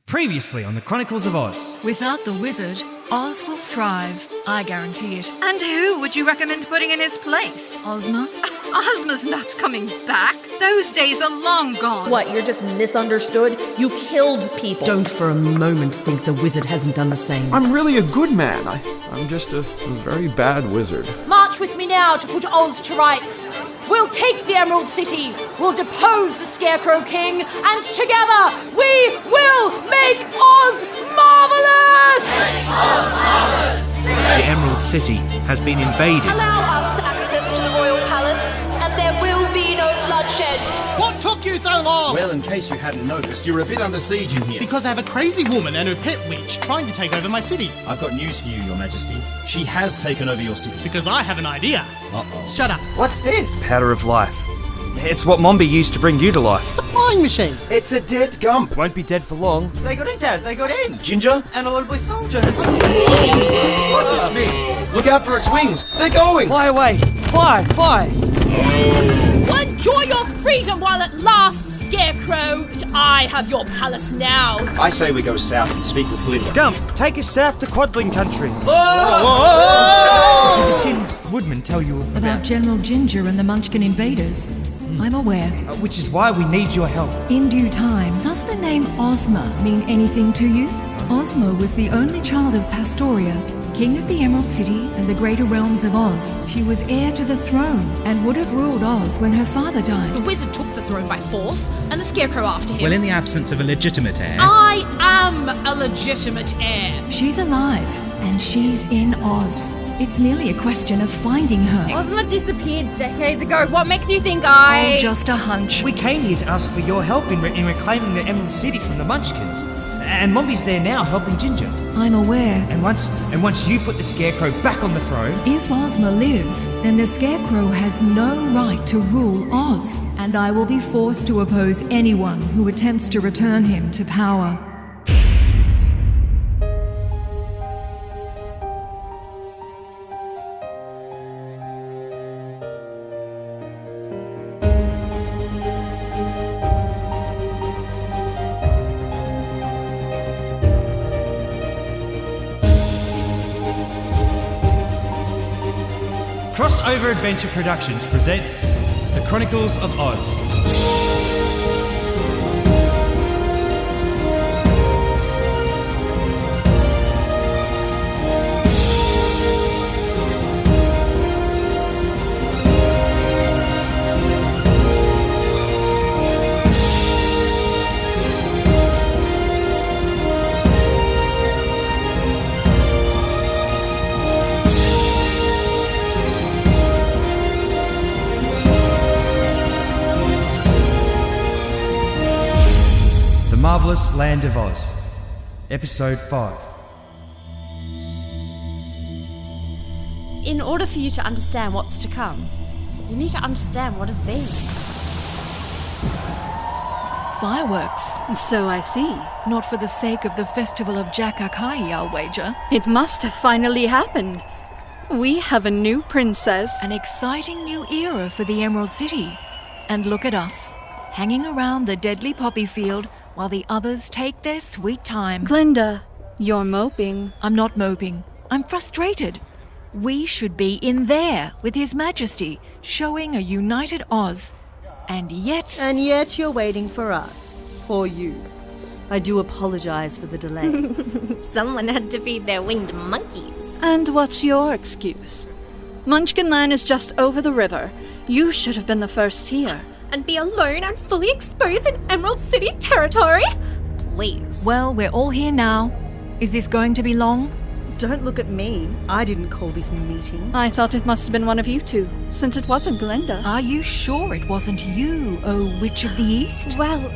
Previously on the Chronicles of Oz. Without the wizard, Oz will thrive. I guarantee it. And who would you recommend putting in his place? Ozma? Ozma's not coming back. Those days are long gone. What, you're just misunderstood? You killed people. Don't for a moment think the wizard hasn't done the same. I'm really a good man. I'm just a very bad wizard. March with me now to put Oz to rights. We'll take the Emerald City, we'll depose the Scarecrow King, and together we will make Oz marvellous! Make Oz marvellous! The Emerald City has been invaded. Allow us access to the Royal Palace, and there will be no bloodshed. What took you so long? Well, in case you hadn't noticed, you're a bit under siege in here. Because I have a crazy woman and her pet witch trying to take over my city. I've got news for you, Your Majesty. She has taken over your city. Because I have an idea. Uh-oh. Shut up. What's this? Powder of life. It's what Mombi used to bring you to life. It's a flying machine. It's a dead gump. Won't be dead for long. They got in, Dad. They got in. Jinjur? And a little boy soldier. Goodness me! Look out for its wings! They're going! Fly away! Fly! Fly! Enjoy your freedom while it lasts, Scarecrow. But I have your palace now. I say we go south and speak with Glinda. Gump, take us south to Quadling country. Did the Tin Woodman tell you About General Jinjur and the Munchkin invaders? I'm aware. Which is why we need your help. In due time, does the name Ozma mean anything to you? Ozma was the only child of Pastoria, King of the Emerald City and the greater realms of Oz. She was heir to the throne and would have ruled Oz when her father died. The wizard took the throne by force, and the Scarecrow after him. Well, in the absence of a legitimate heir... I am a legitimate heir. She's alive, and she's in Oz. It's merely a question of finding her. Ozma disappeared decades ago. What makes you think I... Oh, just a hunch. We came here to ask for your help in reclaiming the Emerald City from the Munchkins. And Mombi's there now helping Jinjur. I'm aware. And once you put the Scarecrow back on the throne... If Ozma lives, then the Scarecrow has no right to rule Oz. And I will be forced to oppose anyone who attempts to return him to power. Crossover Adventure Productions presents The Chronicles of Oz. The Marvellous Land of Oz, Episode 5. In order for you to understand what's to come, you need to understand what has been. Fireworks. So I see. Not for the sake of the Festival of Jakakai, I'll wager. It must have finally happened. We have a new princess. An exciting new era for the Emerald City. And look at us, hanging around the deadly poppy field while the others take their sweet time. Glinda, you're moping. I'm not moping. I'm frustrated. We should be in there with His Majesty, showing a united Oz. And yet you're waiting for us. Or you. I do apologize for the delay. Someone had to feed their winged monkeys. And what's your excuse? Munchkin Land is just over the river. You should have been the first here. And be alone and fully exposed in Emerald City territory? Please. well, we're all here now. Is this going to be long? Don't look at me. I didn't call this meeting. I thought it must have been one of you two, since it wasn't Glinda. Are you sure it wasn't you, oh Witch of the East? Well,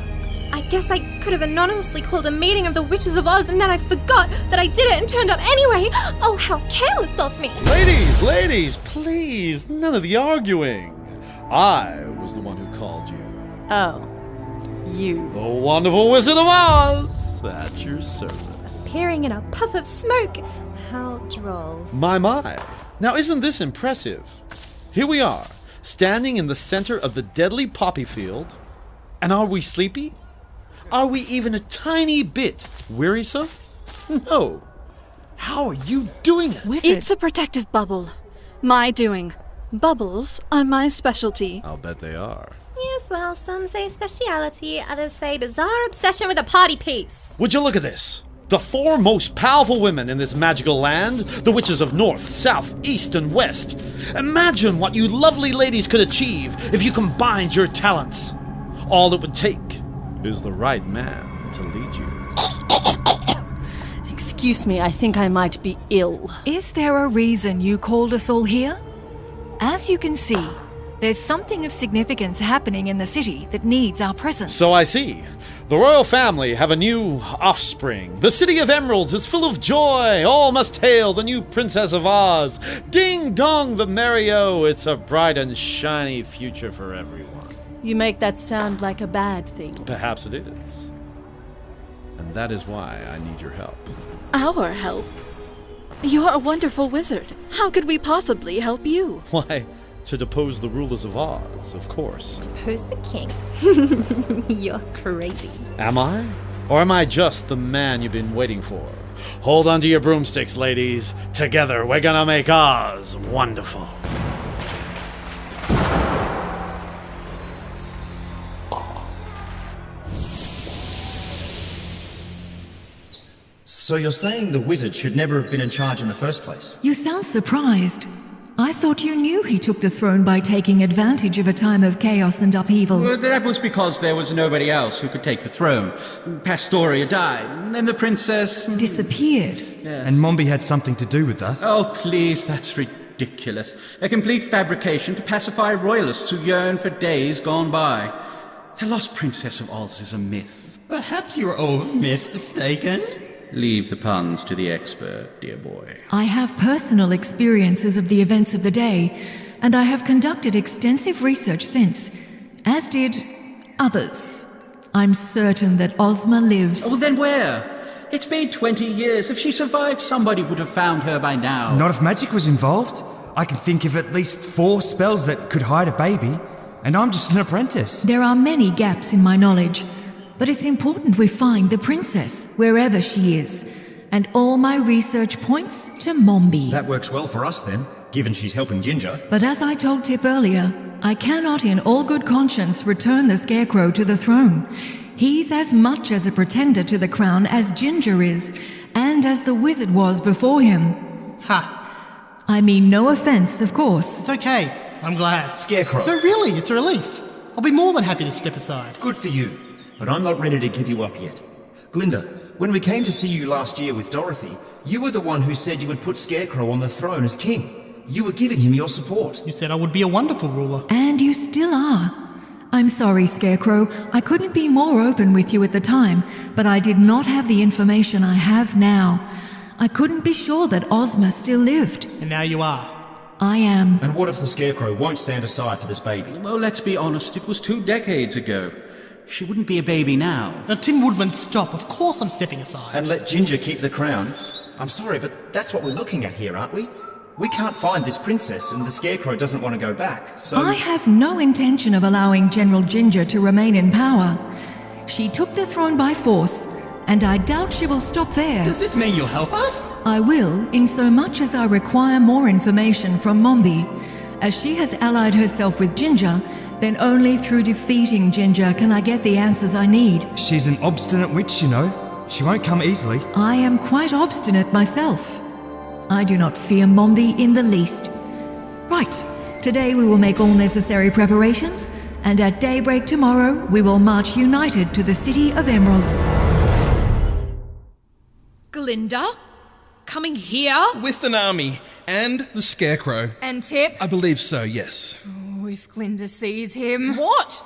I guess I could have anonymously called a meeting of the Witches of Oz and then I forgot that I did it and turned up anyway. Oh, how careless of me. Ladies, please, none of the arguing. I was the one who called you. Oh, you. The wonderful Wizard of Oz, at your service. Appearing in a puff of smoke. How droll. My. Now isn't this impressive? Here we are, standing in the center of the deadly poppy field. And are we sleepy? Are we even a tiny bit Wearisome? No. How are you doing it? Wizard. It's a protective bubble. My doing. Bubbles are my specialty. I'll bet they are. Yes, well, some say speciality, others say bizarre obsession with a party piece. Would you look at this? The 4 most powerful women in this magical land, the witches of North, South, East, and West. Imagine what you lovely ladies could achieve if you combined your talents. All it would take is the right man to lead you. Excuse me, I think I might be ill. Is there a reason you called us all here? As you can see, there's something of significance happening in the city that needs our presence. So I see. The royal family have a new offspring. The city of emeralds is full of joy. All must hail the new Princess of Oz. Ding dong the merry-o. It's a bright and shiny future for everyone. You make that sound like a bad thing. Perhaps it is. And that is why I need your help. Our help? You're a wonderful wizard. How could we possibly help you? Why, to depose the rulers of Oz, of course. Depose the king. You're crazy. Am I? Or am I just the man you've been waiting for? Hold onto your broomsticks, ladies. Together, we're gonna make Oz wonderful. So you're saying the wizard should never have been in charge in the first place? You sound surprised. I thought you knew he took the throne by taking advantage of a time of chaos and upheaval. Well, that was because there was nobody else who could take the throne. Pastoria died, and the princess... disappeared. Yes. And Mombi had something to do with that. Oh, please, that's ridiculous. A complete fabrication to pacify royalists who yearn for days gone by. The lost Princess of Oz is a myth. Perhaps you're all myth mistaken? Leave the puns to the expert, dear boy. I have personal experiences of the events of the day, and I have conducted extensive research since, as did others. I'm certain that Ozma lives. Oh, then where? It's been 20 years. If she survived, somebody would have found her by now. Not if magic was involved. I can think of at least 4 spells that could hide a baby, and I'm just an apprentice. There are many gaps in my knowledge, but it's important we find the princess, wherever she is. And all my research points to Mombi. That works well for us then, given she's helping Jinjur. But as I told Tip earlier, I cannot in all good conscience return the Scarecrow to the throne. He's as much as a pretender to the crown as Jinjur is, and as the wizard was before him. Ha! I mean no offense, of course. It's okay. I'm glad. Scarecrow. No, really, it's a relief. I'll be more than happy to step aside. Good for you, but I'm not ready to give you up yet. Glinda, when we came to see you last year with Dorothy, you were the one who said you would put Scarecrow on the throne as king. You were giving him your support. You said I would be a wonderful ruler. And you still are. I'm sorry, Scarecrow. I couldn't be more open with you at the time, but I did not have the information I have now. I couldn't be sure that Ozma still lived. And now you are. I am. And what if the Scarecrow won't stand aside for this baby? Well, let's be honest, it was 2 decades ago. She wouldn't be a baby now. Now, Tin Woodman, stop. Of course I'm stepping aside. And let Jinjur keep the crown. I'm sorry, but that's what we're looking at here, aren't we? We can't find this princess, and the Scarecrow doesn't want to go back, so... I have no intention of allowing General Jinjur to remain in power. She took the throne by force, and I doubt she will stop there. Does this mean you'll help us? I will, in so much as I require more information from Mombi. As she has allied herself with Jinjur, then only through defeating Jinjur can I get the answers I need. She's an obstinate witch, you know. She won't come easily. I am quite obstinate myself. I do not fear Mombi in the least. Right, today we will make all necessary preparations, and at daybreak tomorrow we will march united to the City of Emeralds. Glinda? Coming here? With an army, and the Scarecrow. And Tip? I believe so, yes. Oh, if Glinda sees him... What?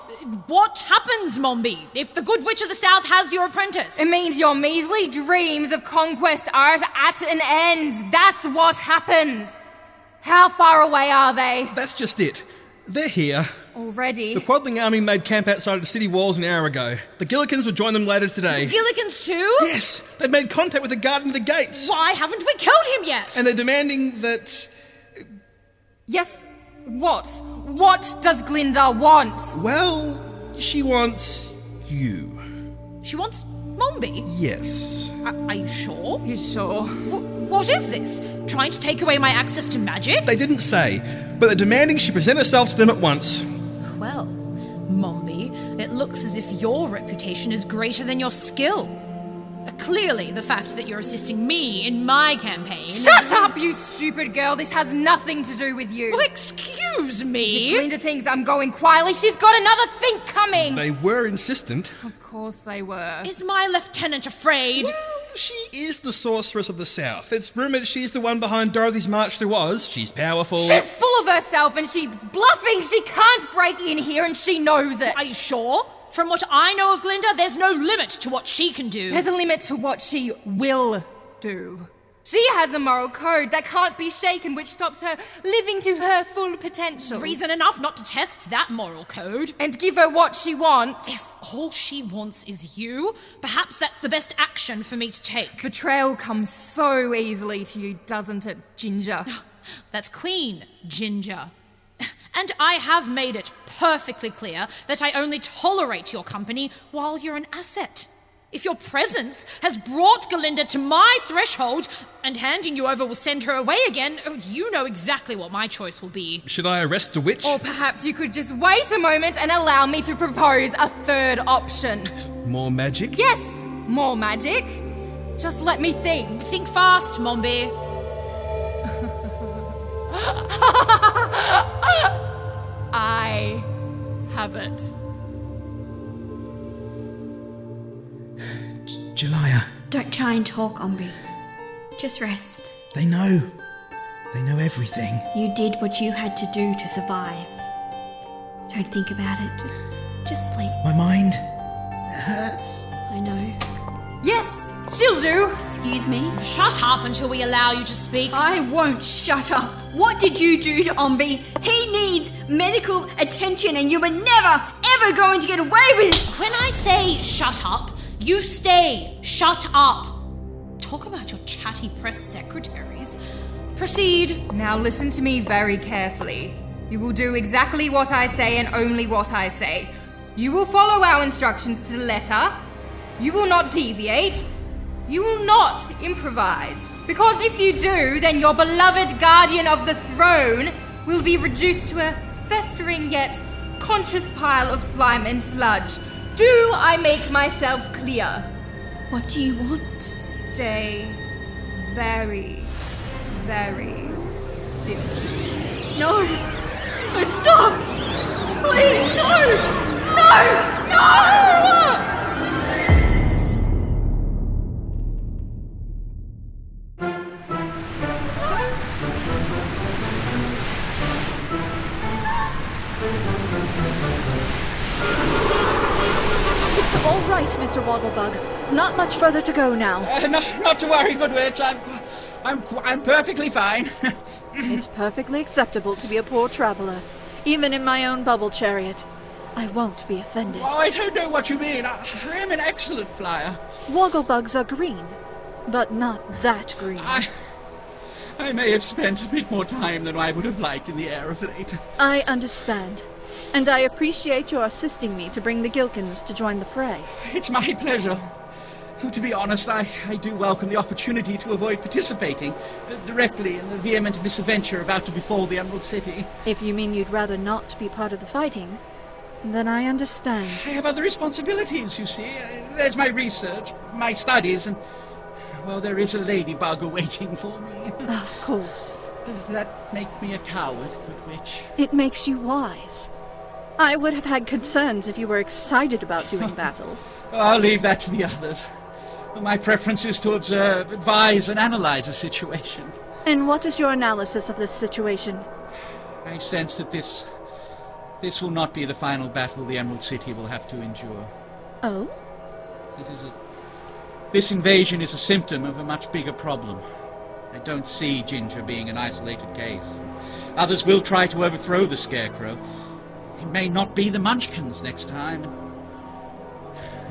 What happens, Mombi, if the Good Witch of the South has your apprentice? It means your measly dreams of conquest are at an end. That's what happens. How far away are they? That's just it. They're here. Already? The Quadling army made camp outside the city walls an hour ago. The Gillikins will join them later today. The Gillikins too? Yes! They've made contact with the guard at the gates. Why haven't we killed him yet? And they're demanding that... Yes, what? What does Glinda want? Well, she wants... you. She wants Mombi? Yes. Are you sure? He's sure. What is this? Trying to take away my access to magic? They didn't say, but they're demanding she present herself to them at once. Well, Mombi, it looks as if your reputation is greater than your skill. Clearly, the fact that you're assisting me in my campaign... Shut up, you stupid girl! This has nothing to do with you. Well, excuse me! If Glinda thinks I'm going quietly, she's got another think coming! They were insistent. Of course they were. Is my lieutenant afraid? Well, she is the sorceress of the South. It's rumoured she's the one behind Dorothy's march through Oz. She's powerful. She's full of herself and she's bluffing. She can't break in here and she knows it. Are you sure? From what I know of Glinda, there's no limit to what she can do. There's a limit to what she will do. She has a moral code that can't be shaken, which stops her living to her full potential. Reason enough not to test that moral code. And give her what she wants. If all she wants is you, perhaps that's the best action for me to take. Betrayal comes so easily to you, doesn't it, Jinjur? That's Queen Jinjur. And I have made it perfectly clear that I only tolerate your company while you're an asset. If your presence has brought Glinda to my threshold and handing you over will send her away again, you know exactly what my choice will be. Should I arrest the witch? Or perhaps you could just wait a moment and allow me to propose a third option. More magic? Yes, more magic. Just let me think. Think fast, Mombi. I have it. Jelaya. Don't try and talk, Ombi. Just rest. They know. They know everything. You did what you had to do to survive. Don't think about it. Just sleep. My mind, it hurts. I know. Yes, she'll do. Excuse me? Shut up until we allow you to speak. I won't shut up. What did you do to Ombi? He needs medical attention and you were never, ever going to get away with it. When I say shut up, you stay shut up. Talk about your chatty press secretaries. Proceed. Now listen to me very carefully. You will do exactly what I say and only what I say. You will follow our instructions to the letter. You will not deviate. You will not improvise. Because if you do, then your beloved guardian of the throne will be reduced to a festering yet conscious pile of slime and sludge. Do I make myself clear? What do you want? Stay very, very still. No! No, stop! Please, no! No! No! It's all right, Mr. Wogglebug. Not much further to go now. Not to worry, good witch. I'm perfectly fine. It's perfectly acceptable to be a poor traveler, even in my own bubble chariot. I won't be offended. Oh, I don't know what you mean. I am an excellent flyer. Wogglebugs are green, but not that green. I may have spent a bit more time than I would have liked in the air of late. I understand, and I appreciate your assisting me to bring the Gilkins to join the fray. It's my pleasure. To be honest, I do welcome the opportunity to avoid participating directly in the vehement misadventure about to befall the Emerald City. If you mean you'd rather not be part of the fighting, then I understand. I have other responsibilities, you see. There's my research, my studies, and... well, there is a ladybug awaiting for me. Of course. Does that make me a coward, good witch? It makes you wise. I would have had concerns if you were excited about doing battle. I'll leave that to the others. My preference is to observe, advise, and analyze a situation. And what is your analysis of this situation? I sense that this will not be the final battle the Emerald City will have to endure. Oh? This invasion is a symptom of a much bigger problem. I don't see Jinjur being an isolated case. Others will try to overthrow the Scarecrow. It may not be the Munchkins next time.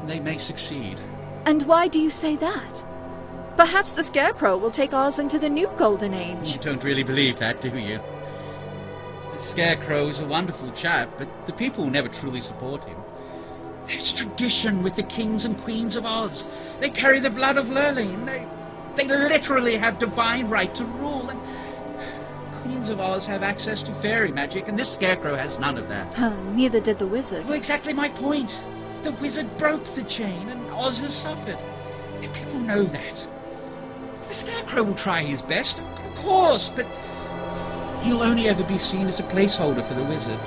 And they may succeed. And why do you say that? Perhaps the Scarecrow will take Oz into the new Golden Age. You don't really believe that, do you? The Scarecrow is a wonderful chap, but the people will never truly support him. There's tradition with the kings and queens of Oz. They carry the blood of Lurleen. They literally have divine right to rule. And queens of Oz have access to fairy magic, and this Scarecrow has none of that. Neither did the wizard. Well, exactly my point. The wizard broke the chain, and Oz has suffered. The people know that. The Scarecrow will try his best, of course, but he'll only ever be seen as a placeholder for the wizard.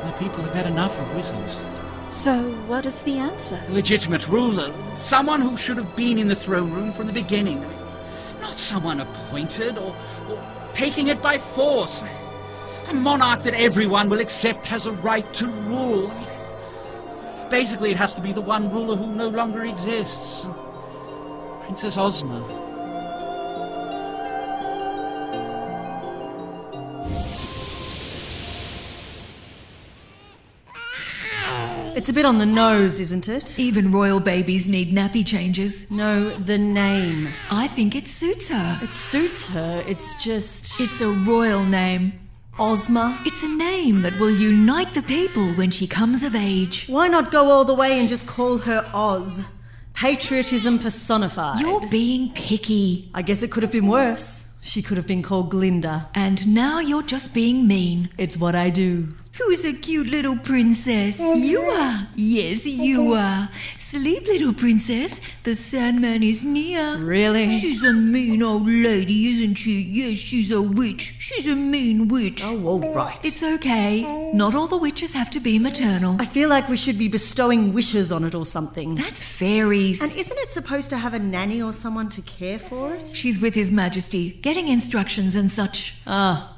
The people have had enough of wizards. So, what is the answer? Legitimate ruler. Someone who should have been in the throne room from the beginning. Not someone appointed or taking it by force. A monarch that everyone will accept has a right to rule. Basically, it has to be the one ruler who no longer exists. Princess Ozma. It's a bit on the nose, isn't it? Even royal babies need nappy changes. No, the name. I think it suits her. It suits her, it's just... It's a royal name. Ozma? It's a name that will unite the people when she comes of age. Why not go all the way and just call her Oz? Patriotism personified. You're being picky. I guess it could have been worse. She could have been called Glinda. And now you're just being mean. It's what I do. Who's a cute little princess? You are. Yes, you are. Sleep, little princess. The Sandman is near. Really? She's a mean old lady, isn't she? Yes, she's a witch. She's a mean witch. Oh, all right. It's okay. Not all the witches have to be maternal. I feel like we should be bestowing wishes on it or something. That's fairies. And isn't it supposed to have a nanny or someone to care for it? She's with His Majesty, getting instructions and such. Ah.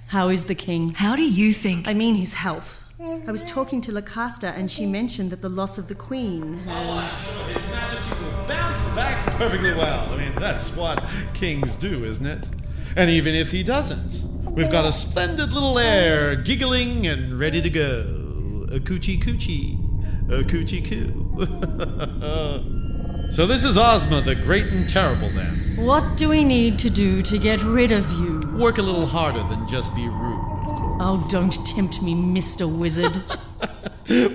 How is the king? How do you think? I mean his health. I was talking to Lucasta and she mentioned that the loss of the Queen has... Oh, I'm sure His Majesty will bounce back perfectly well. I mean, that's what kings do, isn't it? And even if he doesn't, we've got a splendid little heir giggling and ready to go. A coochie coochie. A coochie coo. So this is Ozma, the great and terrible, then. What do we need to do to get rid of you? Work a little harder than just be rude, of course. Oh, don't tempt me, Mr. Wizard.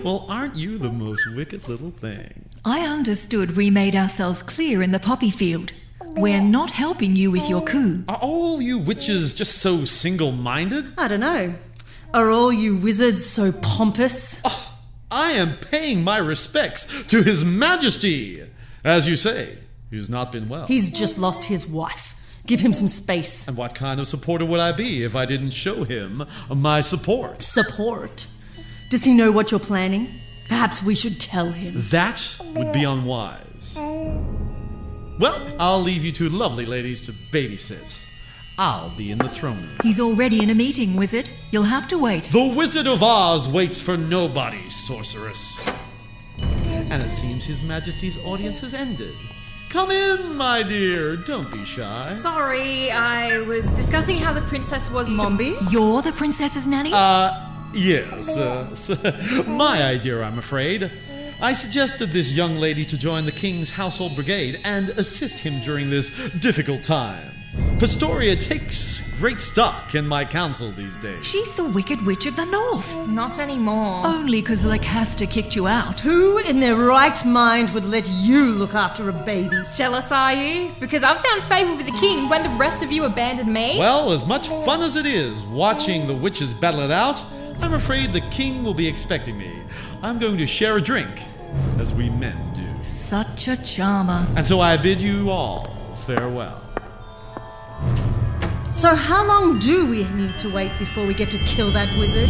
Well, aren't you the most wicked little thing? I understood we made ourselves clear in the poppy field. We're not helping you with your coup. Are all you witches just so single-minded? I don't know. Are all you wizards so pompous? Oh, I am paying my respects to His Majesty. As you say, he's not been well. He's just lost his wife. Give him some space. And what kind of supporter would I be if I didn't show him my support? Support? Does he know what you're planning? Perhaps we should tell him. That would be unwise. Well, I'll leave you two lovely ladies to babysit. I'll be in the throne room. He's already in a meeting, Wizard. You'll have to wait. The Wizard of Oz waits for nobody, sorceress. And it seems His Majesty's audience has ended. Come in, my dear. Don't be shy. Sorry, I was discussing how the princess was... Mombi? You're the princess's nanny? Yes. My idea, I'm afraid. I suggested this young lady to join the King's Household Brigade and assist him during this difficult time. Pastoria takes great stock in my council these days. She's the Wicked Witch of the North. Not anymore. Only because Lucasta kicked you out. Who in their right mind would let you look after a baby? Jealous, are you? Because I've found favour with the king when the rest of you abandoned me. Well, as much fun as it is watching the witches battle it out, I'm afraid the king will be expecting me. I'm going to share a drink, as we men do. Such a charmer. And so I bid you all farewell. So how long do we need to wait before we get to kill that wizard?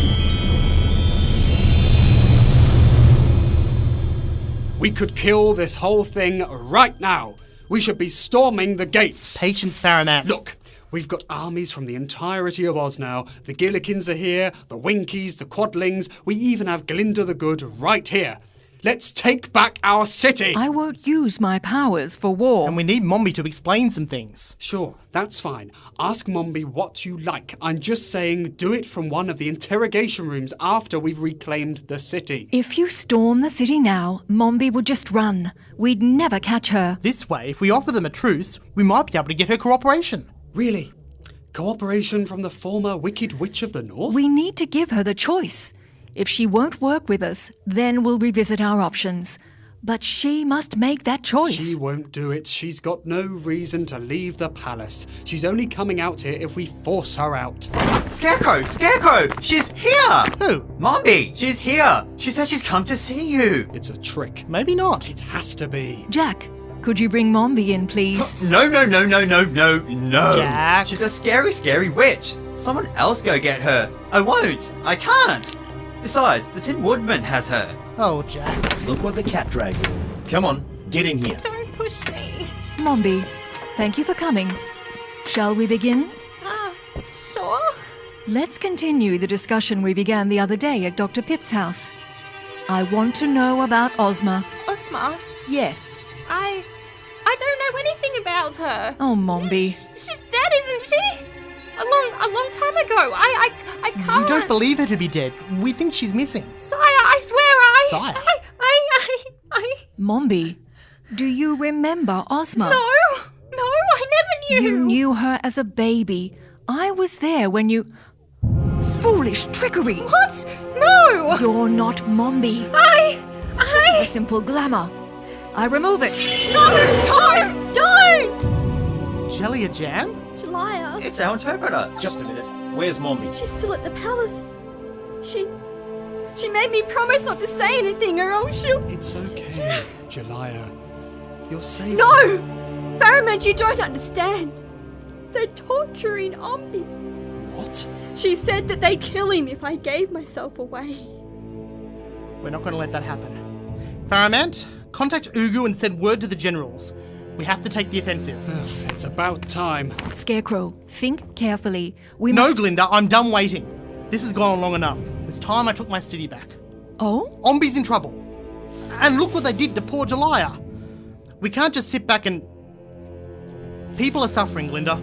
We could kill this whole thing right now. We should be storming the gates. Patience, Baronet. Look, we've got armies from the entirety of Oz now. The Gillikins are here, the Winkies, the Quadlings. We even have Glinda the Good right here. Let's take back our city! I won't use my powers for war. And we need Mombi to explain some things. Sure, that's fine. Ask Mombi what you like. I'm just saying do it from one of the interrogation rooms after we've reclaimed the city. If you storm the city now, Mombi would just run. We'd never catch her. This way, if we offer them a truce, we might be able to get her cooperation. Really? Cooperation from the former Wicked Witch of the North? We need to give her the choice. If she won't work with us, then we'll revisit our options. But she must make that choice. She won't do it. She's got no reason to leave the palace. She's only coming out here if we force her out. Scarecrow! Scarecrow! She's here! Who? Mombi! She's here! She said she's come to see you! It's a trick. Maybe not. It has to be. Jack, could you bring Mombi in, please? No. Jack. She's a scary, scary witch. Someone else go get her. I won't. I can't. Besides, the Tin Woodman has her. Oh, Jack. Look what the cat dragged. Come on, get in here. Don't push me. Mombi, thank you for coming. Shall we begin? Sure. Let's continue the discussion we began the other day at Dr. Pip's house. I want to know about Ozma. Ozma? Yes. I don't know anything about her. Oh, Mombi. She's dead, isn't she? A long time ago. I can't. We don't believe her to be dead. We think she's missing. Sire, I swear Sire? I... Mombi, do you remember Ozma? No, I never knew. You knew her as a baby. I was there when you... Foolish trickery! What? No! You're not Mombi. This is a simple glamour. I remove it. No, don't! Jelly jam? Jalaya. It's our interpreter. Just a minute. Where's Mombi? She's still at the palace. She made me promise not to say anything or else she'll... It's okay, Jalaya. You're safe. No! Faramand, you don't understand. They're torturing Ombi. What? She said that they'd kill him if I gave myself away. We're not going to let that happen. Faramand, contact Ugu and send word to the generals. We have to take the offensive. It's about time. Scarecrow, think carefully. No, Glinda, I'm done waiting. This has gone on long enough. It's time I took my city back. Oh? Ombi's in trouble. And look what they did to poor Jalaya. We can't just sit back and... People are suffering, Glinda.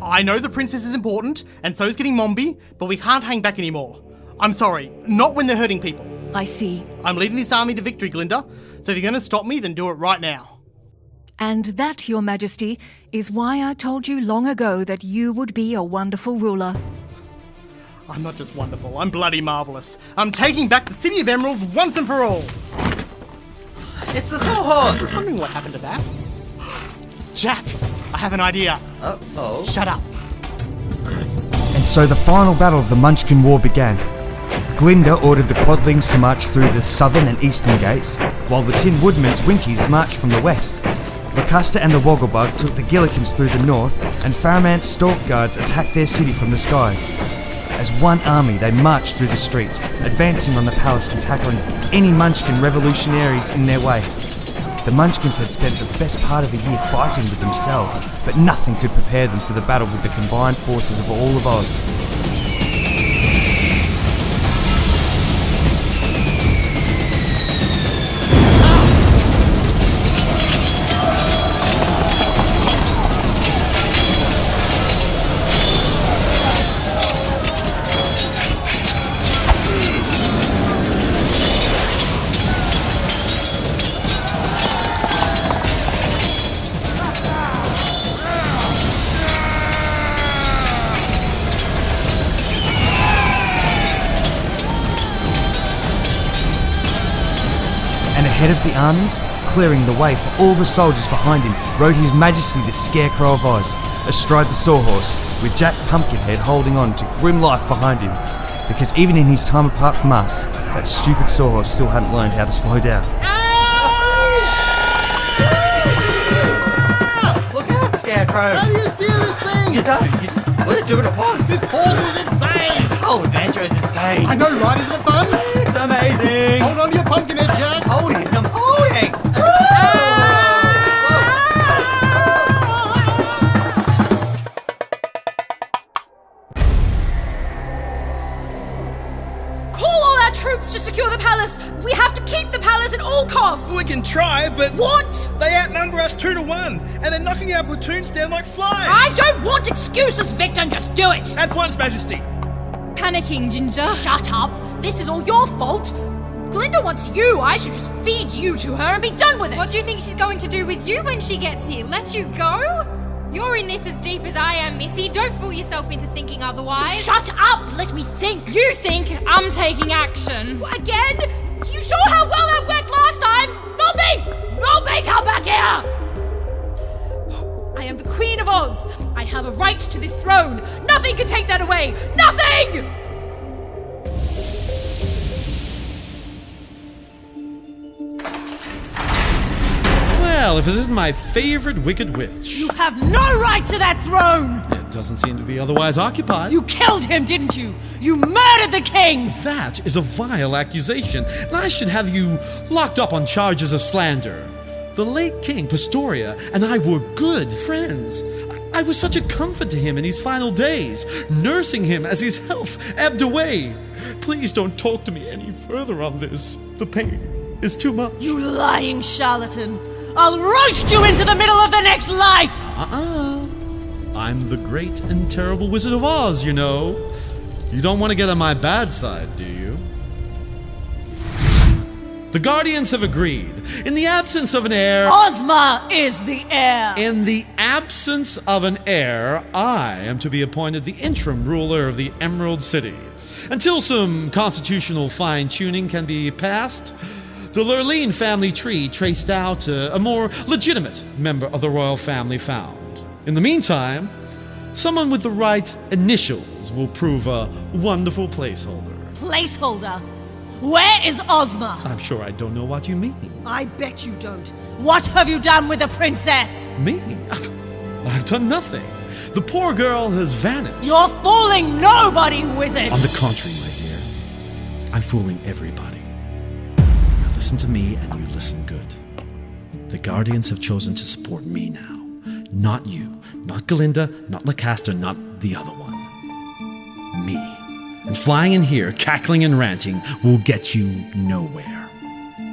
I know the princess is important, and so is getting Mombi, but we can't hang back anymore. I'm sorry, not when they're hurting people. I see. I'm leading this army to victory, Glinda, so if you're going to stop me, then do it right now. And that, Your Majesty, is why I told you long ago that you would be a wonderful ruler. I'm not just wonderful, I'm bloody marvellous. I'm taking back the City of Emeralds once and for all. It's the sawhorse! I was wondering what happened to that. Jack, I have an idea. Uh-oh. Shut up. And so the final battle of the Munchkin War began. Glinda ordered the Quadlings to march through the southern and eastern gates, while the Tin Woodman's Winkies marched from the west. Locusta and the Wogglebug took the Gillikins through the north, and Faramand's Stalk Guards attacked their city from the skies. As one army, they marched through the streets, advancing on the palace and tackling any Munchkin revolutionaries in their way. The Munchkins had spent the best part of a year fighting with themselves, but nothing could prepare them for the battle with the combined forces of all of Oz. And ahead of the armies, clearing the way for all the soldiers behind him, rode His Majesty the Scarecrow of Oz, astride the Sawhorse, with Jack Pumpkinhead holding on to grim life behind him. Because even in his time apart from us, that stupid Sawhorse still hadn't learned how to slow down. Look out, Scarecrow! How do you steer this thing? You don't. You just let it do it at once. This horse is insane! This whole adventure is insane. I know, right? Isn't it fun? It's amazing. Hold on to your Pumpkinhead, Jack. Holding. I'm holding. Call all our troops to secure the palace. We have to keep the palace at all costs. We can try, but... What? They outnumber us 2-1, and they're knocking our platoons down like flies. I don't want excuses, Victor. Just do it. At once, Majesty. Panicking, Jinjur. Shut up. This is all your fault. Glinda wants you. I should just feed you to her and be done with it. What do you think she's going to do with you when she gets here? Let you go? You're in this as deep as I am, Missy. Don't fool yourself into thinking otherwise. Shut up! Let me think! You think I'm taking action. Again? You saw how well that worked last time! Not me! Not me! Come back here! I am the Queen of Oz. I have a right to this throne. Nothing can take that away. Nothing! Well, if this isn't my favorite Wicked Witch. You have no right to that throne! It doesn't seem to be otherwise occupied. You killed him, didn't you? You murdered the king! That is a vile accusation, and I should have you locked up on charges of slander. The late King Pastoria and I were good friends. I was such a comfort to him in his final days, nursing him as his health ebbed away. Please don't talk to me any further on this. The pain is too much. You lying charlatan! I'll roast you into the middle of the next life! I'm the great and terrible Wizard of Oz, you know. You don't want to get on my bad side, do you? The Guardians have agreed. In the absence of an heir... Ozma is the heir! In the absence of an heir, I am to be appointed the interim ruler of the Emerald City. Until some constitutional fine-tuning can be passed, the Lurleen family tree traced out a more legitimate member of the royal family found. In the meantime, someone with the right initials will prove a wonderful placeholder. Placeholder? Where is Ozma? I'm sure I don't know what you mean. I bet you don't. What have you done with the princess? Me? I've done nothing. The poor girl has vanished. You're fooling nobody, wizard! On the contrary, my dear, I'm fooling everybody. Now listen to me and you listen good. The Guardians have chosen to support me now. Not you, not Glinda, not Lacaster, not the other one. Me. And flying in here, cackling and ranting, will get you nowhere.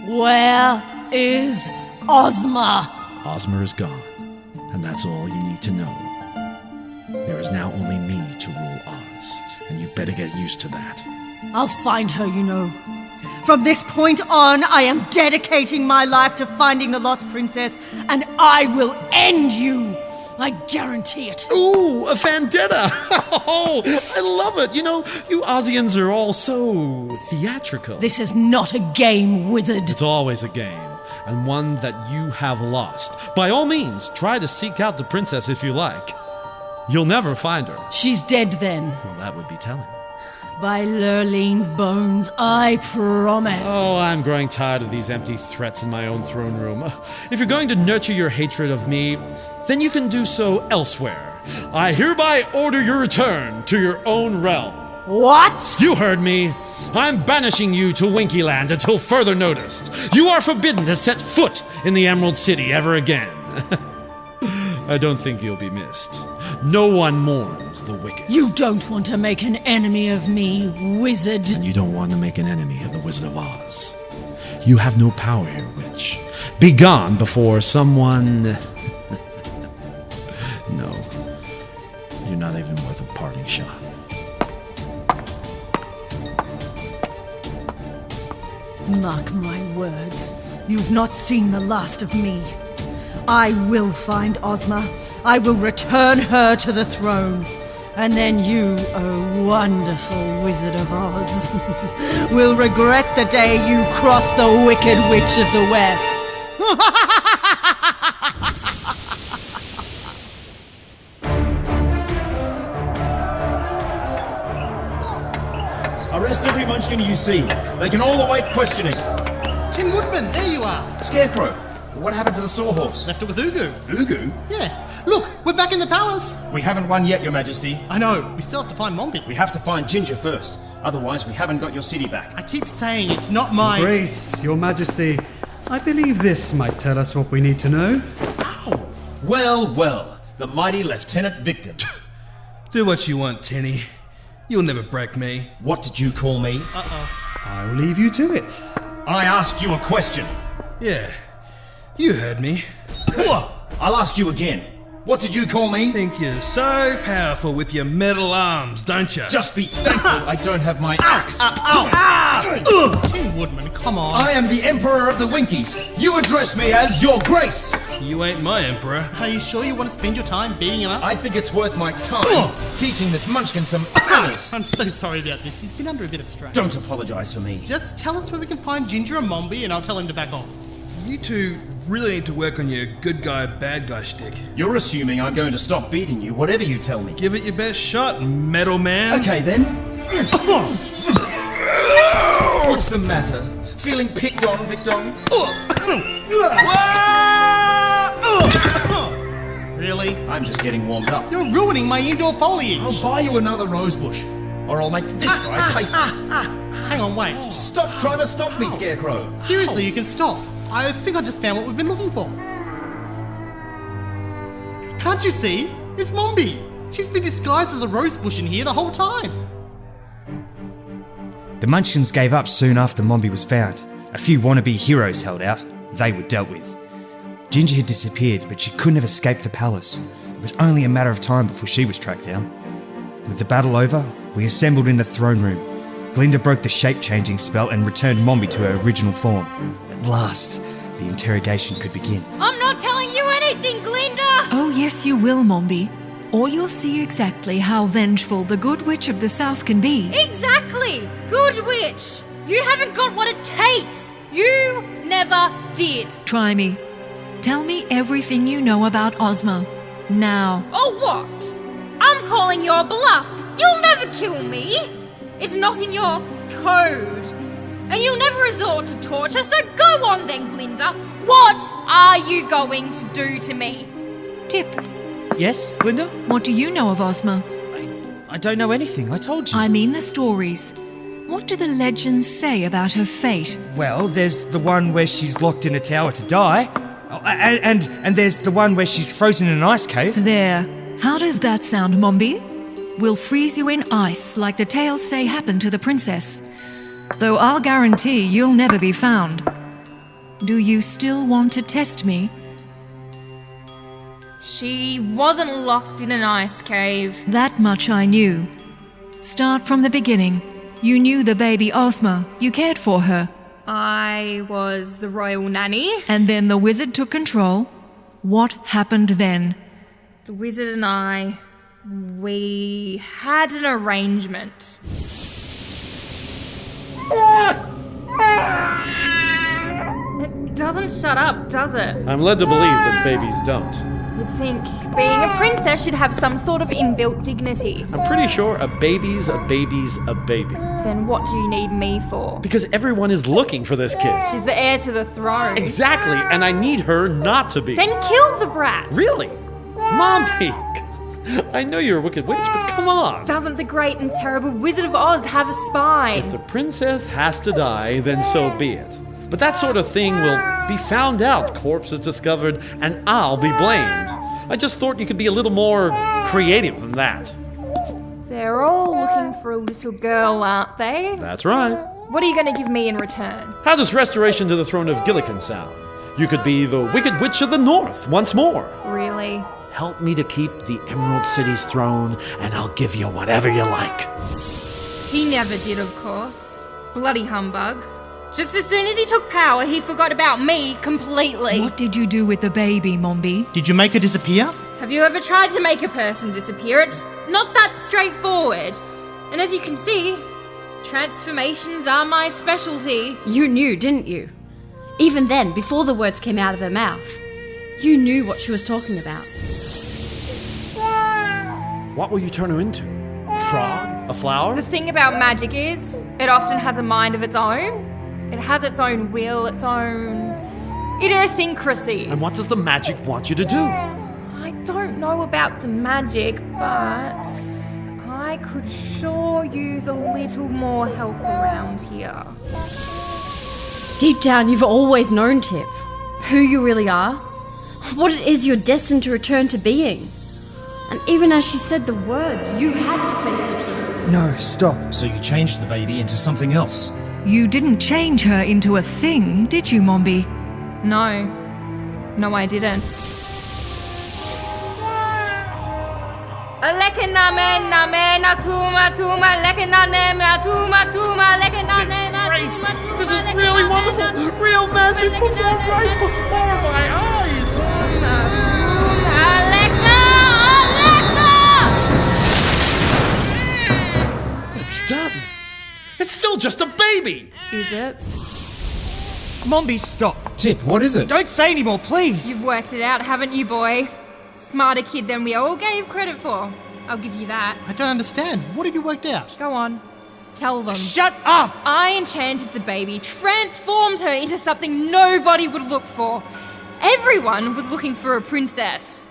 Where is Ozma? Ozma is gone, and that's all you need to know. There is now only me to rule Oz, and you better get used to that. I'll find her, you know. From this point on, I am dedicating my life to finding the lost princess, and I will end you. I guarantee it. Ooh, a vendetta! Oh, I love it. You know, you Ozians are all so theatrical. This is not a game, wizard. It's always a game, and one that you have lost. By all means, try to seek out the princess if you like. You'll never find her. She's dead then. Well, that would be telling. By Lurleen's bones, I promise. Oh, I'm growing tired of these empty threats in my own throne room. If you're going to nurture your hatred of me, then you can do so elsewhere. I hereby order your return to your own realm. What? You heard me. I'm banishing you to Winkyland until further noticed. You are forbidden to set foot in the Emerald City ever again. I don't think you'll be missed. No one mourns the wicked. You don't want to make an enemy of me, wizard. And you don't want to make an enemy of the Wizard of Oz. You have no power here, witch. Be gone before someone... No. You're not even worth a parting shot. Mark my words. You've not seen the last of me. I will find Ozma. I will return her to the throne. And then you, oh wonderful Wizard of Oz, will regret the day you crossed the Wicked Witch of the West. Arrest every munchkin you see. They can all await questioning. Tin Woodman, there you are. Scarecrow, what happened to the sawhorse? Left it with Ugu. Ugu? Yeah. Look, we're back in the palace. We haven't won yet, Your Majesty. I know. We still have to find Mombi. We have to find Jinjur first. Otherwise, we haven't got your city back. I keep saying it's not my... Grace, Your Majesty. I believe this might tell us what we need to know. Ow! Well, well. The mighty Lieutenant Victor. Do what you want, Tinny. You'll never break me. What did you call me? I'll leave you to it. I asked you a question. Yeah, you heard me. I'll ask you again. What did you call me? Think you're so powerful with your metal arms, don't you? Just be thankful I don't have my axe. Ow! Tin Woodman, come on. I am the Emperor of the Winkies. You address me as Your Grace. You ain't my emperor. Are you sure you want to spend your time beating him up? I think it's worth my time teaching this munchkin some manners. I'm so sorry about this. He's been under a bit of strain. Don't apologise for me. Just tell us where we can find Jinjur and Mombi and I'll tell him to back off. You two really need to work on your good guy, bad guy shtick. You're assuming I'm going to stop beating you, whatever you tell me. Give it your best shot, metal man. Okay then. What's the matter? Feeling picked on, Victon? Really? I'm just getting warmed up. You're ruining my indoor foliage. I'll buy you another rosebush, or I'll make this guy pay for it. Hang on, wait. Stop trying to stop me, Scarecrow. Seriously, you can stop. I think I just found what we've been looking for. Can't you see? It's Mombi. She's been disguised as a rosebush in here the whole time. The Munchkins gave up soon after Mombi was found. A few wannabe heroes held out. They were dealt with. Jinjur had disappeared, but she couldn't have escaped the palace. It was only a matter of time before she was tracked down. With the battle over, we assembled in the throne room. Glinda broke the shape-changing spell and returned Mombi to her original form. At last, the interrogation could begin. I'm not telling you anything, Glinda! Oh, yes, you will, Mombi. Or you'll see exactly how vengeful the Good Witch of the South can be. Exactly! Good witch! You haven't got what it takes! You never did! Try me. Tell me everything you know about Ozma. Now. Oh, what? I'm calling your bluff! You'll never kill me! It's not in your code. And you'll never resort to torture, so go on then, Glinda. What are you going to do to me? Tip. Yes, Glinda? What do you know of Ozma? I don't know anything, I told you. I mean the stories. What do the legends say about her fate? Well, there's the one where she's locked in a tower to die. Oh, and there's the one where she's frozen in an ice cave. There. How does that sound, Mombi? We'll freeze you in ice like the tales say happened to the princess. Though I'll guarantee you'll never be found. Do you still want to test me? She wasn't locked in an ice cave. That much I knew. Start from the beginning. You knew the baby Ozma. You cared for her. I was the royal nanny. And then the wizard took control. What happened then? The wizard and I, we had an arrangement. It doesn't shut up, does it? I'm led to believe that babies don't. You'd think being a princess should have some sort of inbuilt dignity. I'm pretty sure a baby's a baby's a baby. Then what do you need me for? Because everyone is looking for this kid. She's the heir to the throne. Exactly, and I need her not to be. Then kill the brat. Really? Mombi! I know you're a wicked witch, but come on! Doesn't the great and terrible Wizard of Oz have a spine? If the princess has to die, then so be it. But that sort of thing will be found out, corpses discovered, and I'll be blamed. I just thought you could be a little more creative than that. They're all looking for a little girl, aren't they? That's right. What are you going to give me in return? How does restoration to the throne of Gillikin sound? You could be the Wicked Witch of the North once more. Really? Help me to keep the Emerald City's throne, and I'll give you whatever you like. He never did, of course. Bloody humbug. Just as soon as he took power, he forgot about me completely. What did you do with the baby, Mombi? Did you make her disappear? Have you ever tried to make a person disappear? It's not that straightforward. And as you can see, transformations are my specialty. You knew, didn't you? Even then, before the words came out of her mouth, you knew what she was talking about. What will you turn her into? A frog? A flower? The thing about magic is, it often has a mind of its own. It has its own will, its own idiosyncrasy. And what does the magic want you to do? I don't know about the magic, but I could sure use a little more help around here. Deep down, you've always known, Tip, who you really are, what it is you're destined to return to being. And even as she said the words, you had to face the truth. No, stop. So you changed the baby into something else? You didn't change her into a thing, did you, Mombi? No. No, I didn't. great! This is really wonderful! Real magic right before my eyes! What have you done? It's still just a baby! Is it? Mombi, stop. Tip, what is it? Don't say anymore, please. You've worked it out, haven't you, boy? Smarter kid than we all gave credit for. I'll give you that. I don't understand. What have you worked out? Go on. Tell them. Shut up! I enchanted the baby, transformed her into something nobody would look for. Everyone was looking for a princess.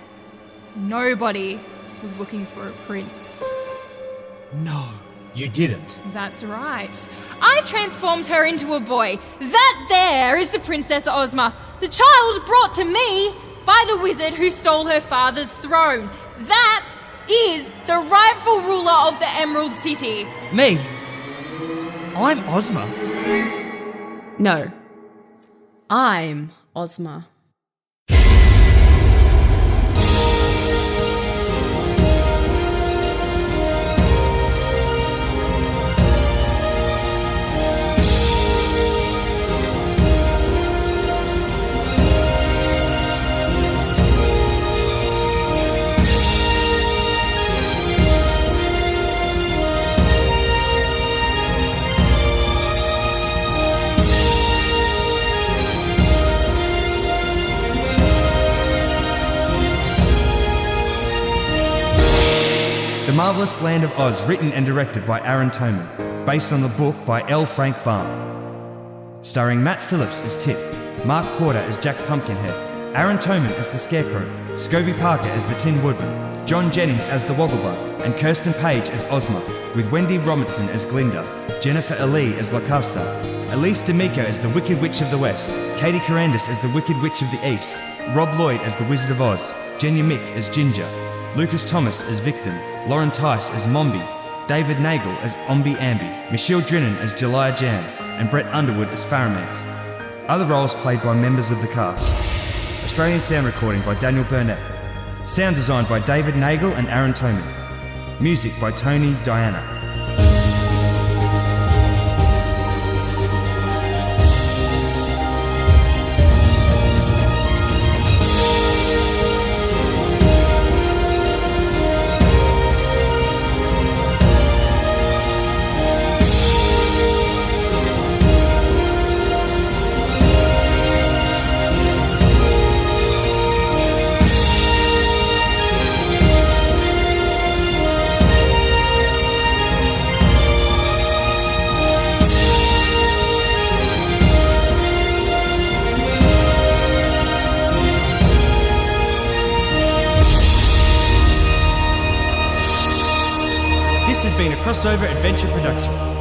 Nobody was looking for a prince. No. You didn't. That's right. I transformed her into a boy. That there is the Princess Ozma, the child brought to me by the wizard who stole her father's throne. That is the rightful ruler of the Emerald City. Me? I'm Ozma. No. I'm Ozma. The Marvellous Land of Oz, written and directed by Aron Toman, based on the book by L. Frank Baum. Starring Matt Phillips as Tip, Mark Porter as Jack Pumpkinhead, Aron Toman as the Scarecrow, Scobie Parker as the Tin Woodman, John Jennings as the Wogglebug, and Kirsten Page as Ozma, with Wendy Robinson as Glinda, Jennifer Elise as Locusta, Elise D'Amico as the Wicked Witch of the West, Katie Karandais as the Wicked Witch of the East, Rob Lloyd as the Wizard of Oz, Genya Mick as Jinjur, Lucas Thomas as Victon, Lauren Tice as Mombi, David Nagel as Ombi Ambi, Michelle Drinnan as Jalaya Jan, and Brett Underwood as Faramans. Other roles played by members of the cast. Australian sound recording by Daniel Burnett. Sound design by David Nagel and Aron Toman. Music by Tony Diana. This has been a crossover adventure production.